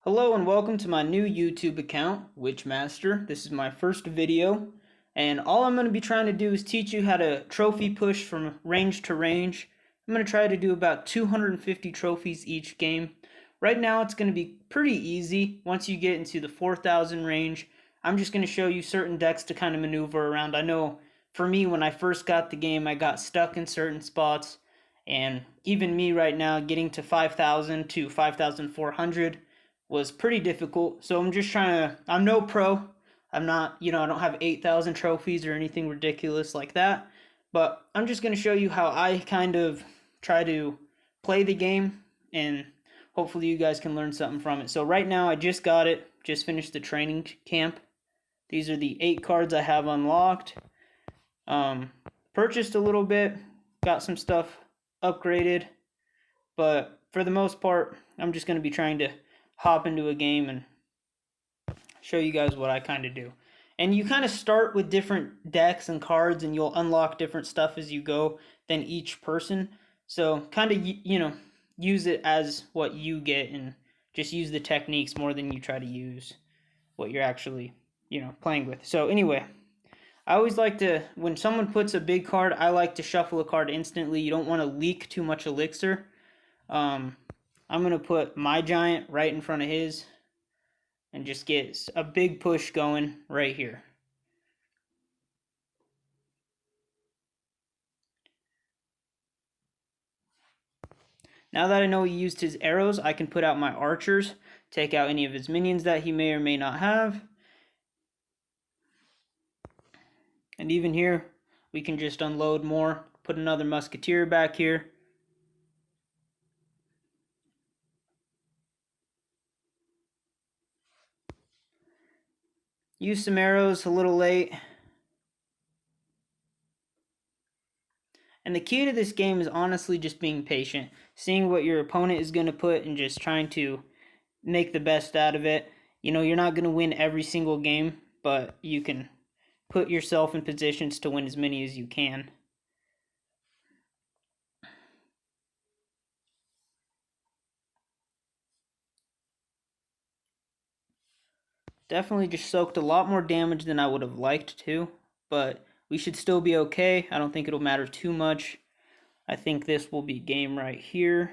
Hello and welcome to my new YouTube account, Witchmaster. This is my first video, and all I'm going to be trying to do is teach you how to trophy push from range to range. I'm going to try to do about 250 trophies each game. Right now it's going to be pretty easy. Once you get into the 4,000 range, I'm just going to show you certain decks to kind of maneuver around. I know for me, when I first got the game, I got stuck in certain spots, and even me right now getting to 5,000 to 5,400 was pretty difficult. So I'm just trying to, I'm no pro. I'm not, I don't have 8,000 trophies or anything ridiculous like that. But I'm just going to show you how I kind of try to play the game, and hopefully you guys can learn something from it. So right now I just got it, just finished the training camp. These are the 8 cards I have unlocked. Purchased a little bit, got some stuff upgraded, but for the most part, I'm just going to be trying to hop into a game and show you guys what I kind of do. And you kind of start with different decks and cards, and you'll unlock different stuff as you go than each person. So kind of, use it as what you get, and just use the techniques more than you try to use what you're actually, playing with. So anyway, I always like to, when someone puts a big card, I like to shuffle a card instantly. You don't want to leak too much elixir. I'm going to put my giant right in front of his and just get a big push going right here. Now that I know he used his arrows, I can put out my archers, take out any of his minions that he may or may not have. And even here, we can just unload more, put another musketeer back here. Use some arrows a little late. And the key to this game is honestly just being patient, seeing what your opponent is going to put and just trying to make the best out of it. You're not going to win every single game, but you can put yourself in positions to win as many as you can. Definitely just soaked a lot more damage than I would have liked to, but we should still be okay. I don't think it'll matter too much. I think this will be game right here.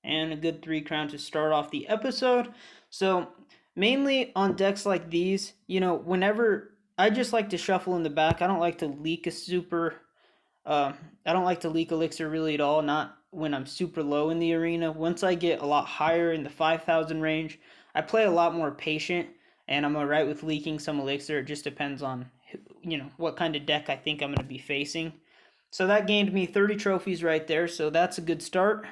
And a good 3 crown to start off the episode. So mainly on decks like these, whenever I just like to shuffle in the back. I don't like to leak a super I don't like to leak elixir really at all, not when I'm super low in the arena. Once I get a lot higher in the 5,000 range, I play a lot more patient, and I'm alright with leaking some elixir. It just depends on, what kind of deck I think I'm going to be facing. So that gained me 30 trophies right there, so that's a good start.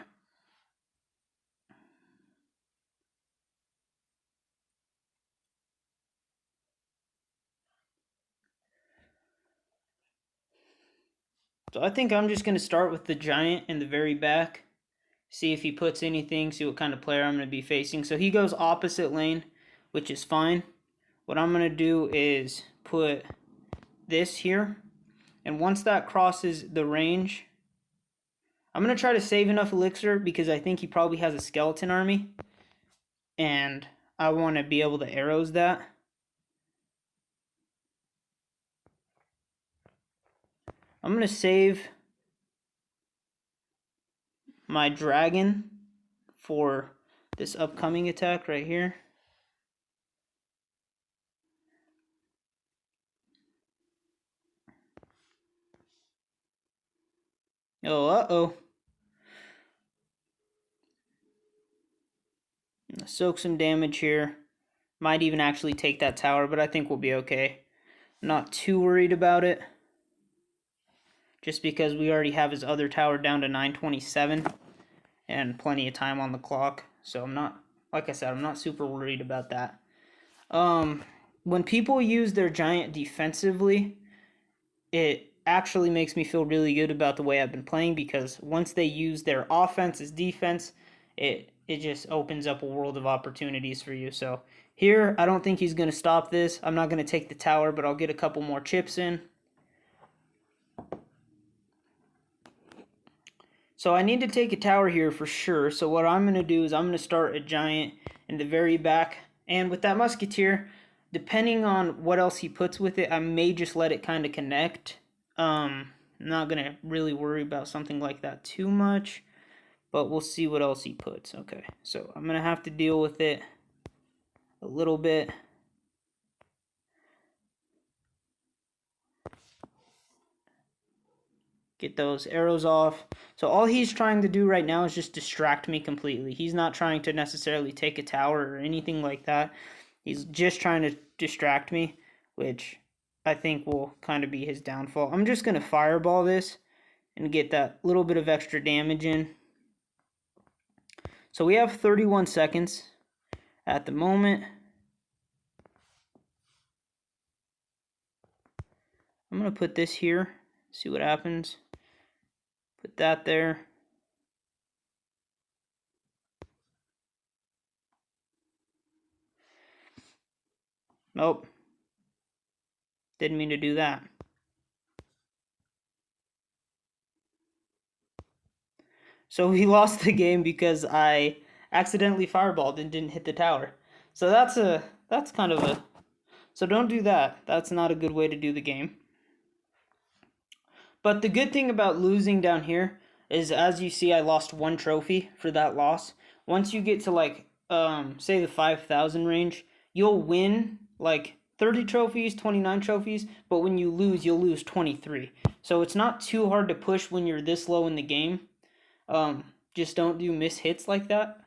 So I think I'm just going to start with the giant in the very back, see if he puts anything, see what kind of player I'm going to be facing. So he goes opposite lane, which is fine. What I'm going to do is put this here, and once that crosses the range, I'm going to try to save enough elixir because I think he probably has a skeleton army, and I want to be able to arrows that. I'm going to save my dragon for this upcoming attack right here. Oh, uh-oh. Soak some damage here. Might even actually take that tower, but I think we'll be okay. Not too worried about it, just because we already have his other tower down to 927 and plenty of time on the clock. So I'm not, like I said, I'm not super worried about that. When people use their giant defensively, it actually makes me feel really good about the way I've been playing, because once they use their offense as defense, it just opens up a world of opportunities for you. So here, I don't think he's going to stop this. I'm not going to take the tower, but I'll get a couple more chips in. So So I need to take a tower here for sure. So what I'm going to do is I'm going to start a giant in the very back. And with that musketeer, depending on what else he puts with it, I may just let it kind of connect. I'm not going to really worry about something like that too much. But we'll see what else he puts. Okay, so I'm going to have to deal with it a little bit. Get those arrows off. So all he's trying to do right now is just distract me completely. He's not trying to necessarily take a tower or anything like that. He's just trying to distract me, which I think will kind of be his downfall. I'm just going to fireball this and get that little bit of extra damage in. So we have 31 seconds at the moment. I'm going to put this here, see what happens. Put that there. Nope. Didn't mean to do that. So we lost the game because I accidentally fireballed and didn't hit the tower. So that's kind of a... So don't do that. That's not a good way to do the game. But the good thing about losing down here is, as you see, I lost 1 trophy for that loss. Once you get to like, say the 5,000 range, you'll win like 30 trophies, 29 trophies, but when you lose, you'll lose 23. So it's not too hard to push when you're this low in the game. Just don't do miss hits like that.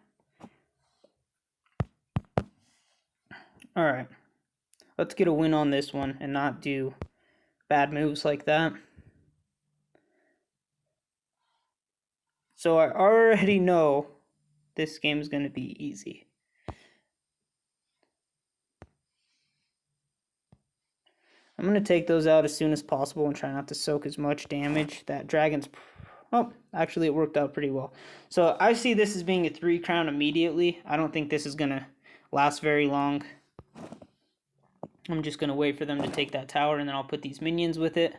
Alright, let's get a win on this one and not do bad moves like that. So I already know this game is going to be easy. I'm going to take those out as soon as possible and try not to soak as much damage. That dragon's... Oh, actually it worked out pretty well. So I see this as being a 3 crown immediately. I don't think this is going to last very long. I'm just going to wait for them to take that tower, and then I'll put these minions with it.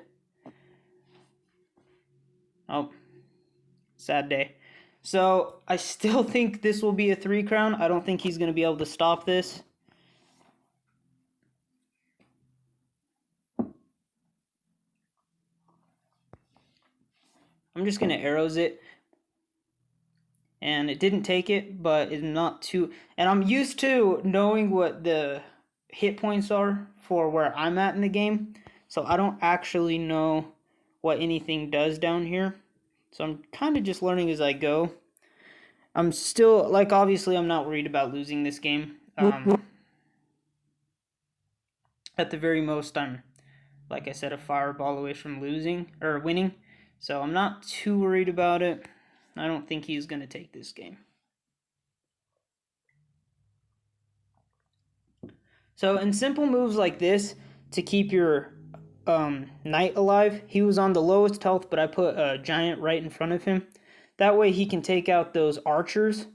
Oh, sad day. So I still think this will be a 3 crown. I don't think he's going to be able to stop this. I'm just going to arrows it. And it didn't take it, but it's not too... And I'm used to knowing what the hit points are for where I'm at in the game. So I don't actually know what anything does down here. So I'm kind of just learning as I go. I'm still, like, obviously I'm not worried about losing this game. At the very most, I'm, like I said, a fireball away from losing, or winning. So I'm not too worried about it. I don't think he's going to take this game. So in simple moves like this, to keep your knight alive, he was on the lowest health, but I put a giant right in front of him. That way he can take out those archers.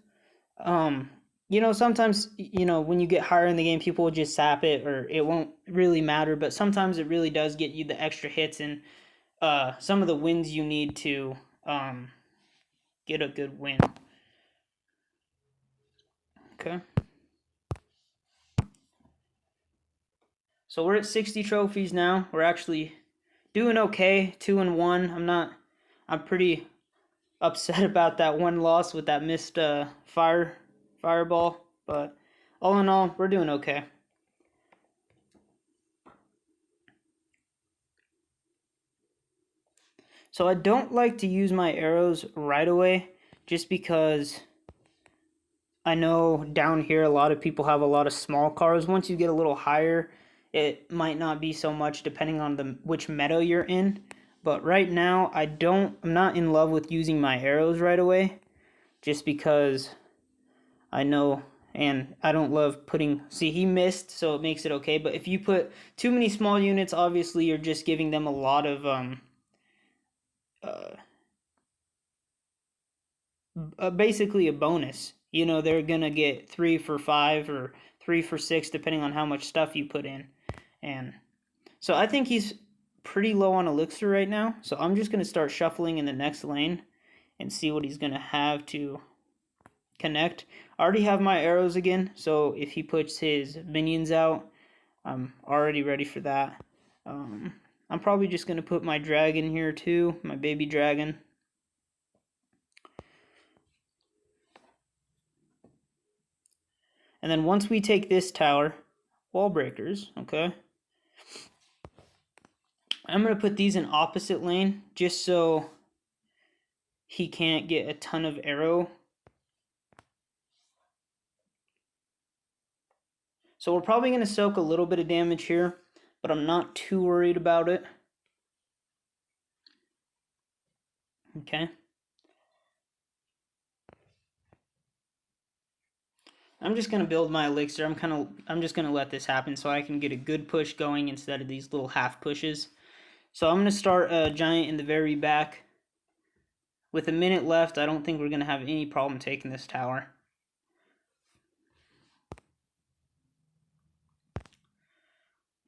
You know, sometimes, you know, when you get higher in the game, people will just sap it, or it won't really matter, but sometimes it really does get you the extra hits and some of the wins you need to get a good win. Okay. So we're at 60 trophies now. We're actually doing okay, 2-1. I'm pretty upset about that one loss with that missed fireball, but all in all, we're doing okay. So I don't like to use my arrows right away, just because I know down here a lot of people have a lot of small cars. Once you get a little higher, it might not be so much depending on which meta you're in. But right now, I'm not in love with using my arrows right away, just because I know, and I don't love putting... See, he missed, so it makes it okay. But if you put too many small units, obviously you're just giving them a lot of basically a bonus. You know, they're gonna get 3 for 5 or 3 for 6, depending on how much stuff you put in. And so I think he's pretty low on elixir right now. So I'm just gonna start shuffling in the next lane and see what he's going to have to connect. I already have my arrows again, so if he puts his minions out, I'm already ready for that. I'm probably just going to put my dragon here too, my baby dragon. And then once we take this tower, wall breakers, okay, I'm going to put these in opposite lane just so he can't get a ton of arrow. So we're probably going to soak a little bit of damage here, but I'm not too worried about it. Okay. I'm just going to build my elixir. I'm just going to let this happen so I can get a good push going instead of these little half pushes. So I'm going to start a giant in the very back. With a minute left, I don't think we're going to have any problem taking this tower.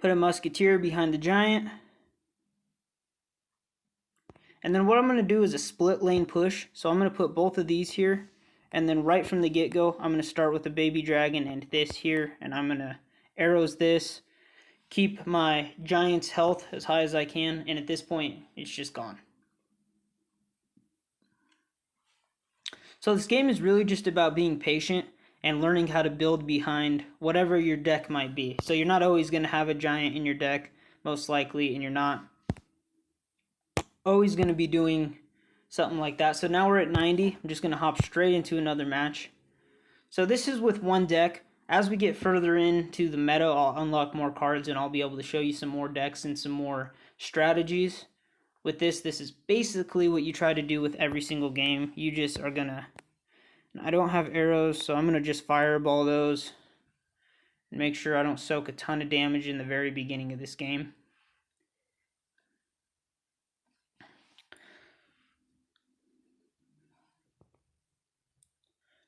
Put a musketeer behind the giant. And then what I'm going to do is a split lane push. So I'm going to put both of these here. And then right from the get-go, I'm going to start with the baby dragon and this here. And I'm going to arrows this. Keep my giant's health as high as I can. And at this point, it's just gone. So this game is really just about being patient and learning how to build behind whatever your deck might be. So you're not always going to have a giant in your deck, most likely, and you're not always going to be doing something like that. So now we're at 90. I'm just going to hop straight into another match. So this is with one deck. As we get further into the meta, I'll unlock more cards and I'll be able to show you some more decks and some more strategies. With this is basically what you try to do with every single game. You just are going to... I don't have arrows, so I'm going to just fireball those and make sure I don't soak a ton of damage in the very beginning of this game.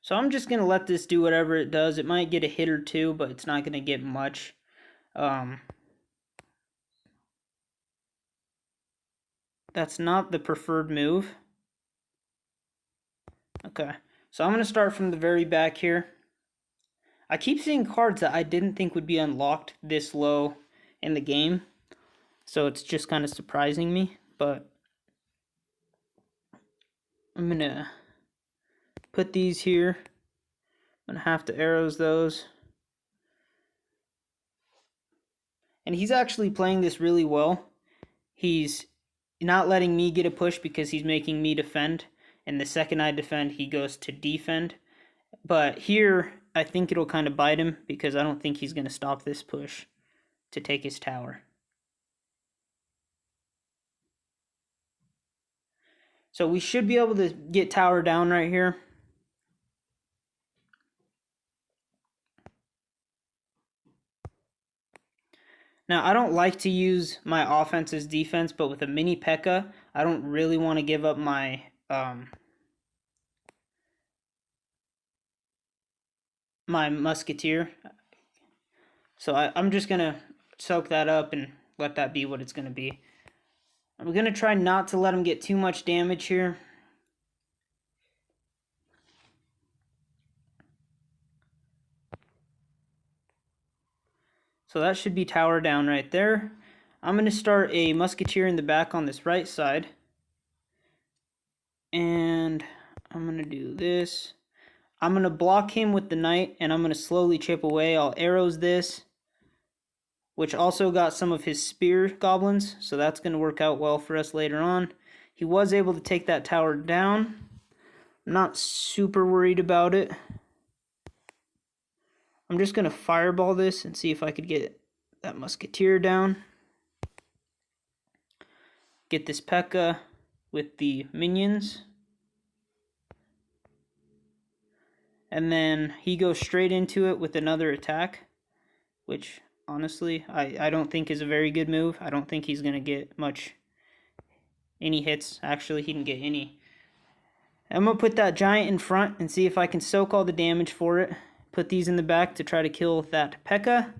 So I'm just going to let this do whatever it does. It might get a hit or two, but it's not going to get much. That's not the preferred move. Okay, so I'm going to start from the very back here. I keep seeing cards that I didn't think would be unlocked this low in the game. So it's just kind of surprising me, but I'm going to put these here. I'm going to have to arrows those. And he's actually playing this really well. He's not letting me get a push because he's making me defend. And the second I defend, he goes to defend. But here, I think it'll kind of bite him because I don't think he's going to stop this push to take his tower. So we should be able to get tower down right here. Now, I don't like to use my offense as defense, but with a mini P.E.K.K.A, I don't really want to give up my my musketeer. So I'm just going to soak that up and let that be what it's going to be. I'm going to try not to let him get too much damage here. So that should be tower down right there. I'm going to start a musketeer in the back on this right side. And I'm going to do this. I'm going to block him with the knight, and I'm going to slowly chip away. I'll arrows this, which also got some of his spear goblins, so that's going to work out well for us later on. He was able to take that tower down. I'm not super worried about it. I'm just going to fireball this and see if I could get that musketeer down. Get this P.E.K.K.A with the minions. And then he goes straight into it with another attack, which honestly I don't think is a very good move. I don't think he's going to get any hits. Actually, he didn't get any. I'm going to put that giant in front and see if I can soak all the damage for it. Put these in the back to try to kill that P.E.K.K.A.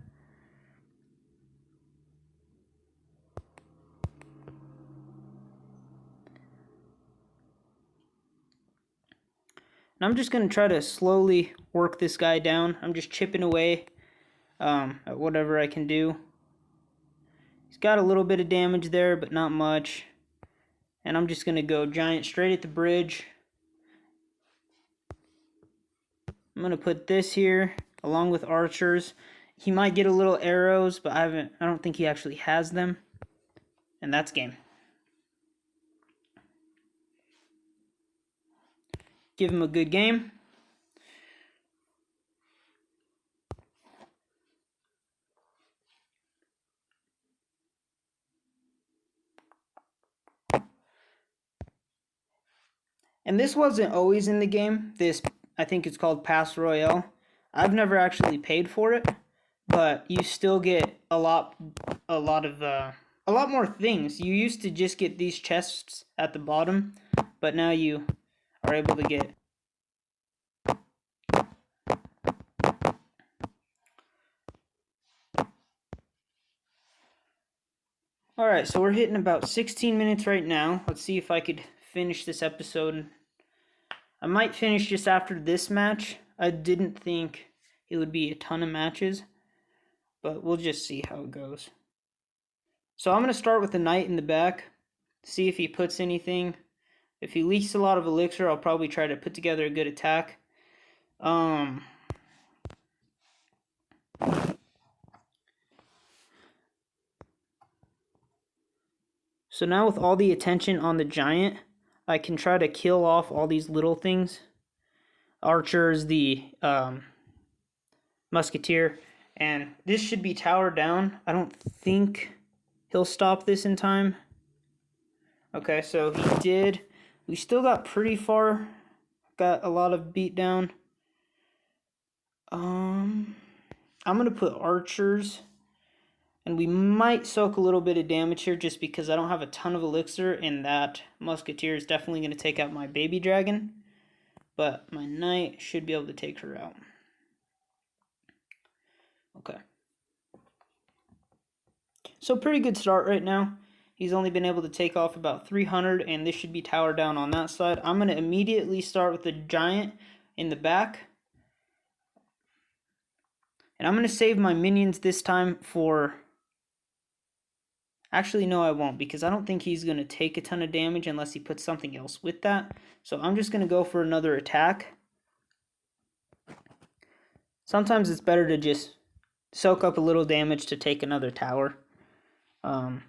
And I'm just going to try to slowly work this guy down. I'm just chipping away at whatever I can do. He's got a little bit of damage there, but not much. And I'm just going to go giant straight at the bridge. I'm going to put this here along with archers. He might get a little arrows, but I don't think he actually has them. And that's game. Give him a good game. And this wasn't always in the game. This, I think it's called Pass Royale. I've never actually paid for it, but you still get a lot more things. You used to just get these chests at the bottom, but now you are able to get Alright, so we're hitting about 16 minutes right now. Let's see if I could finish this episode. I might finish just after this match. I didn't think it would be a ton of matches, but we'll just see how it goes. So I'm going to start with the knight in the back, see if he puts anything. If he leaks a lot of elixir, I'll probably try to put together a good attack. So now with all the attention on the giant, I can try to kill off all these little things. Archers, the musketeer, and this should be towered down. I don't think he'll stop this in time. Okay, so he did. We still got pretty far. Got a lot of beat down. I'm going to put archers. And we might soak a little bit of damage here just because I don't have a ton of elixir, and that musketeer is definitely going to take out my baby dragon. But my knight should be able to take her out. Okay. So pretty good start right now. He's only been able to take off about 300, and this should be towered down on that side. I'm going to immediately start with the giant in the back. And I'm going to save my minions this time for... Actually, no, I won't, because I don't think he's going to take a ton of damage unless he puts something else with that. So I'm just going to go for another attack. Sometimes it's better to just soak up a little damage to take another tower. And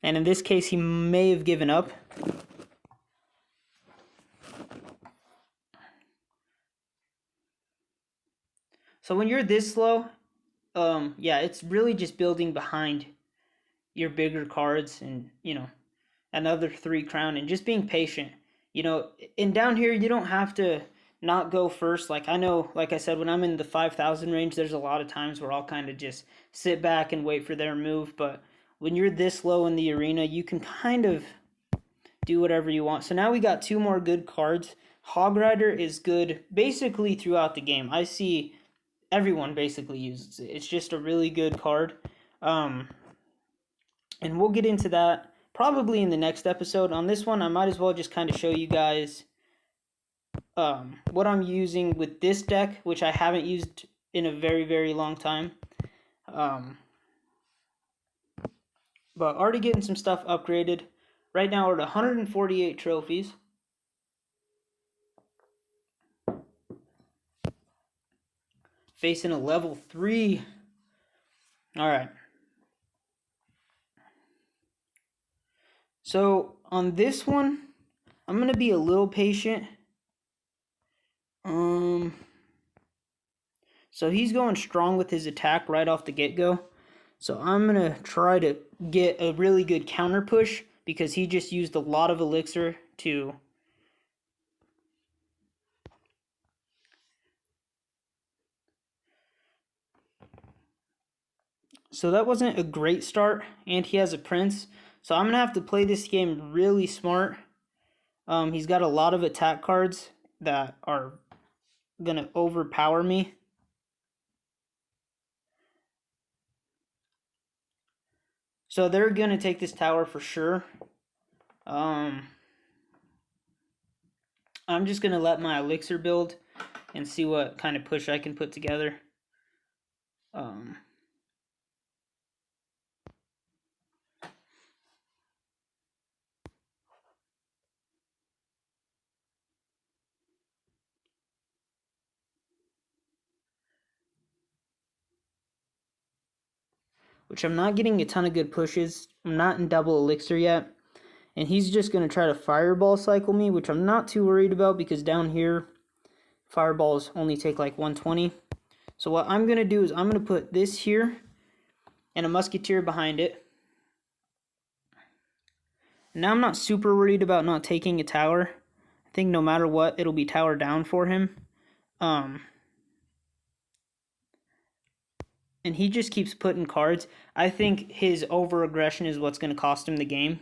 in this case, he may have given up. So when you're this slow, yeah, it's really just building behind your bigger cards and, another 3 crown and just being patient. And down here, you don't have to not go first. Like, I know, like I said, when I'm in the 5,000 range, there's a lot of times where I'll kind of just sit back and wait for their move. But when you're this low in the arena, you can kind of do whatever you want. So now we got 2 more good cards. Hog Rider is good basically throughout the game. I see everyone basically uses it. It's just a really good card. And we'll get into that probably in the next episode. On this one, I might as well just kind of show you guys what I'm using with this deck, which I haven't used in a very, very long time. But already getting some stuff upgraded. Right now we're at 148 trophies. Facing a level 3. Alright. So on this one, I'm going to be a little patient. So he's going strong with his attack right off the get-go. So I'm going to try to get a really good counter push because he just used a lot of elixir to... So that wasn't a great start, and he has a prince. So I'm going to have to play this game really smart. He's got a lot of attack cards that are going to overpower me. So they're going to take this tower for sure. I'm just going to let my elixir build and see what kind of push I can put together. Which I'm not getting a ton of good pushes. I'm not in double elixir yet. And he's just going to try to fireball cycle me, which I'm not too worried about because down here, fireballs only take like 120. So what I'm going to do is I'm going to put this here and a musketeer behind it. Now I'm not super worried about not taking a tower. I think no matter what, it'll be tower down for him. And he just keeps putting cards. I think his over-aggression is what's going to cost him the game.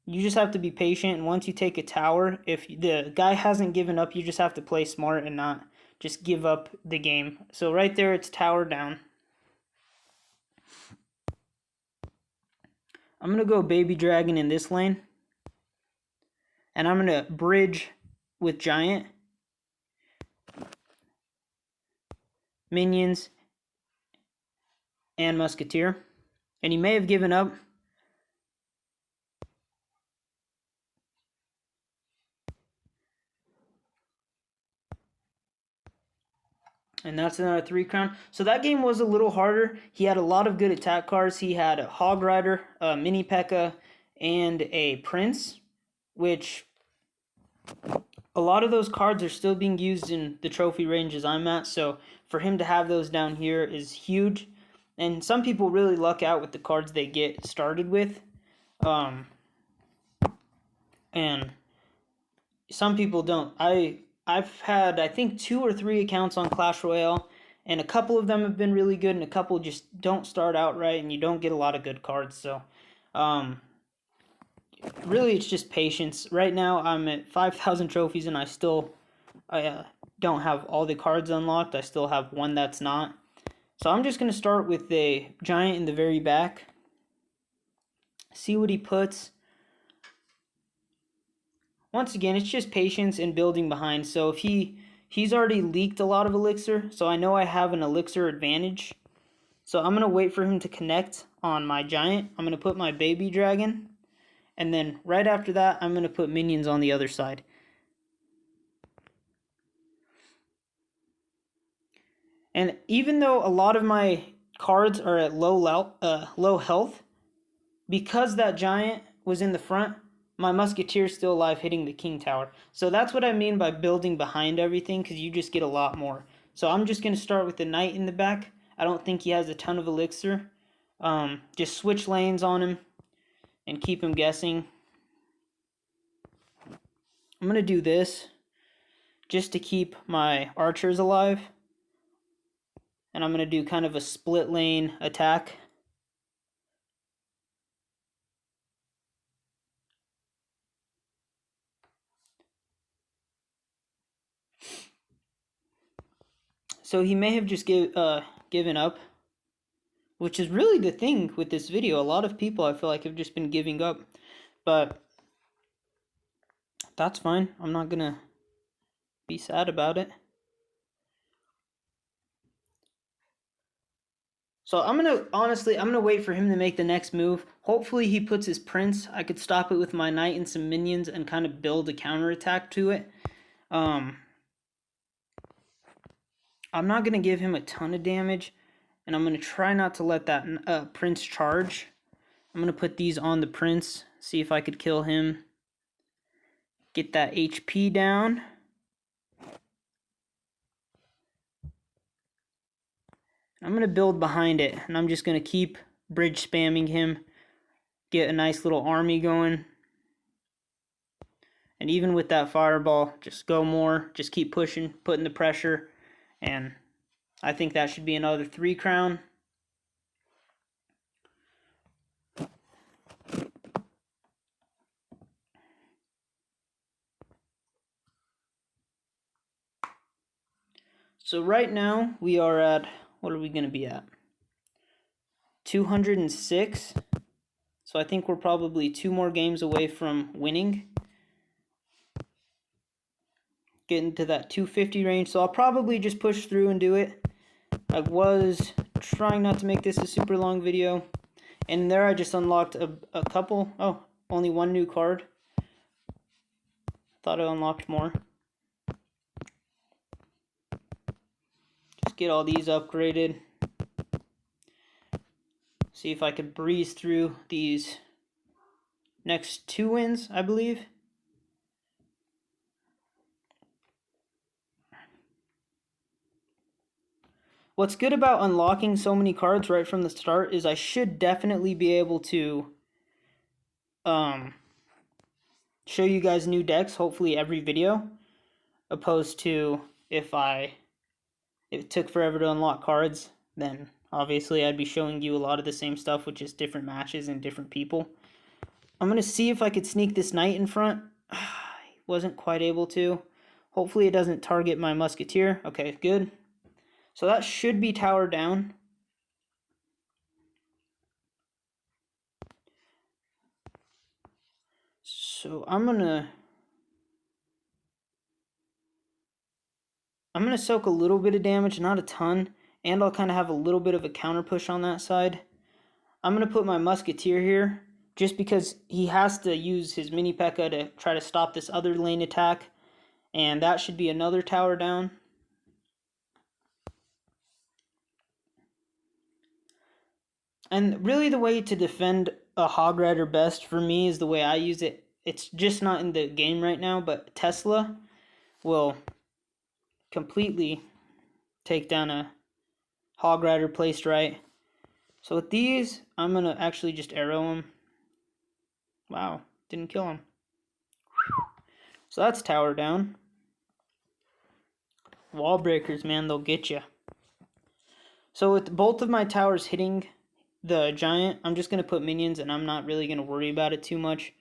You just have to be patient, and once you take a tower, if the guy hasn't given up, you just have to play smart and not just give up the game. So right there, it's tower down. I'm going to go baby dragon in this lane. And I'm going to bridge with giant. Minions. And musketeer. And he may have given up. And that's another 3 crown. So that game was a little harder. He had a lot of good attack cards. He had a Hog Rider, a Mini P.E.K.K.A, and a Prince, which a lot of those cards are still being used in the trophy ranges I'm at. So for him to have those down here is huge. And some people really luck out with the cards they get started with. And some people don't. I've had, I think, 2 or 3 accounts on Clash Royale, and a couple of them have been really good, and a couple just don't start out right, and you don't get a lot of good cards. So, really, it's just patience. Right now, I'm at 5,000 trophies, and I don't have all the cards unlocked. I still have one that's not. So I'm just going to start with the giant in the very back. See what he puts. Once again, it's just patience and building behind. So if he's already leaked a lot of elixir, so I know I have an elixir advantage. So I'm going to wait for him to connect on my giant. I'm going to put my baby dragon. And then right after that, I'm going to put minions on the other side. And even though a lot of my cards are at low health, because that giant was in the front, my musketeer's still alive hitting the king tower. So that's what I mean by building behind everything, because you just get a lot more. So I'm just going to start with the knight in the back. I don't think he has a ton of elixir. Just switch lanes on him and keep him guessing. I'm going to do this just to keep my archers alive. And I'm going to do kind of a split lane attack. So he may have just given up, which is really the thing with this video. A lot of people, I feel like, have just been giving up, but that's fine. I'm not gonna be sad about it. So I'm gonna wait for him to make the next move. Hopefully he puts his prince. I could stop it with my knight and some minions and kind of build a counterattack to it. I'm not gonna give him a ton of damage, and I'm gonna try not to let that prince charge. I'm gonna put these on the prince, see if I could kill him. Get that HP down. I'm going to build behind it, and I'm just going to keep bridge spamming him, get a nice little army going. And even with that fireball, just go more, just keep pushing, putting the pressure, and I think that should be another 3 crown. So right now, we are at, what are we going to be at? 206. So I think we're probably 2 more games away from winning. getting to that 250 range, so I'll probably just push through and do it. I was trying not to make this a super long video, and there I just unlocked a couple. Oh, only one new card. Thought I unlocked more. Just get all these upgraded. See if I could breeze through these next 2 wins, I believe. What's good about unlocking so many cards right from the start is I should definitely be able to show you guys new decks, hopefully every video, opposed to if it took forever to unlock cards, then obviously I'd be showing you a lot of the same stuff with just different matches and different people. I'm going to see if I could sneak this knight in front. Wasn't quite able to. Hopefully it doesn't target my musketeer. Okay, good. So that should be towered down. So I'm gonna soak a little bit of damage, not a ton, and I'll kind of have a little bit of a counter push on that side. I'm gonna put my musketeer here just because he has to use his mini P.E.K.K.A. to try to stop this other lane attack, and that should be another tower down. And really the way to defend a Hog Rider best for me is the way I use it. It's just not in the game right now, but Tesla will completely take down a Hog Rider placed right. So with these, I'm going to actually just arrow him. Wow, didn't kill him. So that's tower down. Wall breakers, man, they'll get you. So with both of my towers hitting the giant, I'm just going to put minions, and I'm not really going to worry about it too much.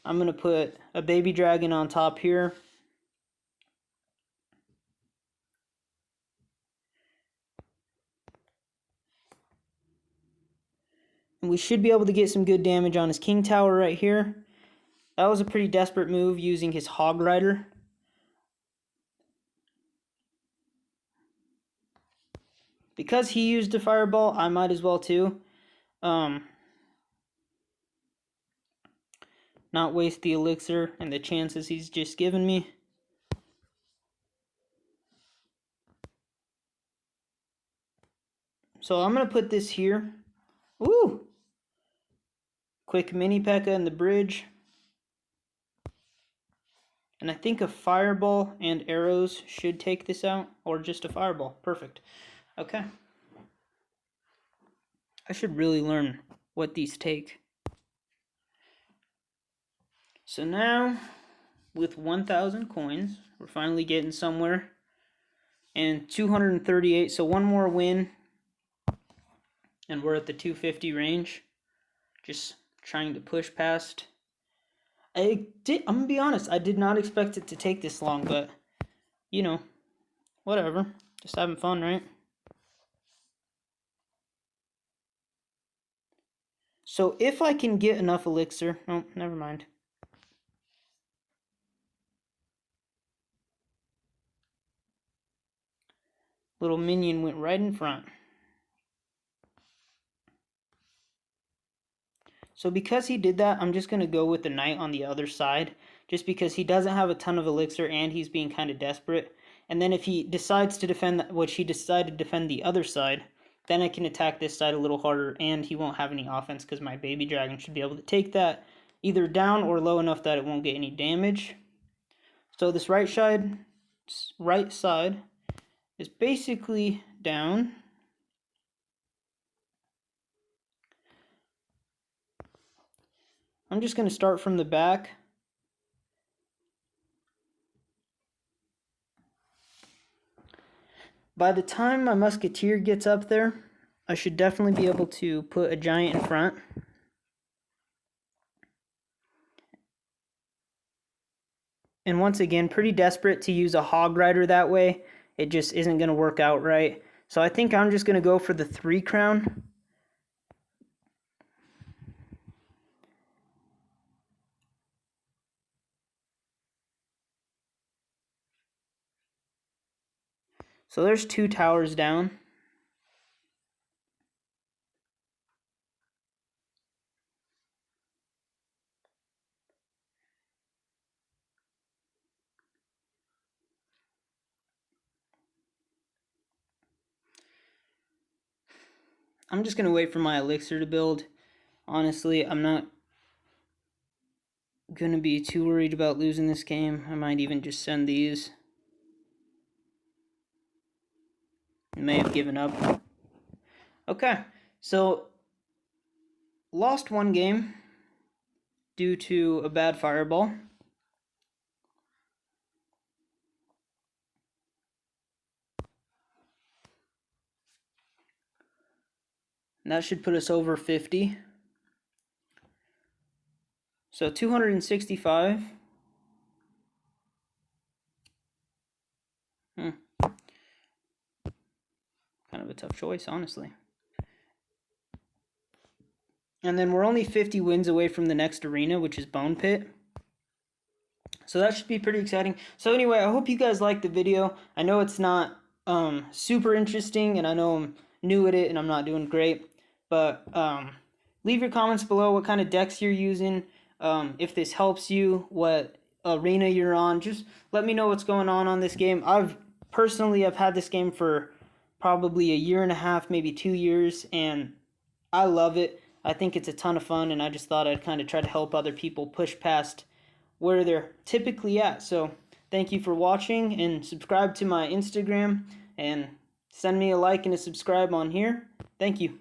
I'm going to put a baby dragon on top here. And we should be able to get some good damage on his king tower right here. That was a pretty desperate move using his Hog Rider. Because he used a fireball, I might as well too. Not waste the elixir and the chances he's just given me. So I'm going to put this here. Ooh! Quick mini P.E.K.K.A. in the bridge. And I think a fireball and arrows should take this out. Or just a fireball. Perfect. Okay. I should really learn what these take. So now, with 1,000 coins, we're finally getting somewhere. And 238, so one more win. And we're at the 250 range. Just trying to push past. I'm gonna be honest, I did not expect it to take this long, but, you know, whatever. Just having fun, right? So if I can get enough elixir, oh, never mind. Little minion went right in front. So because he did that, I'm just going to go with the knight on the other side, just because he doesn't have a ton of elixir and he's being kind of desperate. And then if he decides to defend, which he decided to defend the other side, then I can attack this side a little harder and he won't have any offense because my baby dragon should be able to take that either down or low enough that it won't get any damage. So this right side is basically down. I'm just going to start from the back. By the time my musketeer gets up there, I should definitely be able to put a giant in front. And once again, pretty desperate to use a Hog Rider that way. It just isn't going to work out right. So I think I'm just going to go for the 3 crown. So there's 2 towers down. I'm just going to wait for my elixir to build. Honestly, I'm not going to be too worried about losing this game. I might even just send these. I may have given up. Okay, so lost 1 game due to a bad fireball. And that should put us over 50. So 265. Kind of a tough choice, honestly. And then we're only 50 wins away from the next arena, which is Bone Pit. So that should be pretty exciting. So anyway, I hope you guys liked the video. I know it's not super interesting, and I know I'm new at it and I'm not doing great. But leave your comments below what kind of decks you're using. If this helps you, what arena you're on. Just let me know what's going on this game. I've had this game for probably a year and a half, maybe 2 years, and I love it. I think it's a ton of fun, and I just thought I'd kind of try to help other people push past where they're typically at. So thank you for watching, and subscribe to my Instagram, and send me a like and a subscribe on here. Thank you.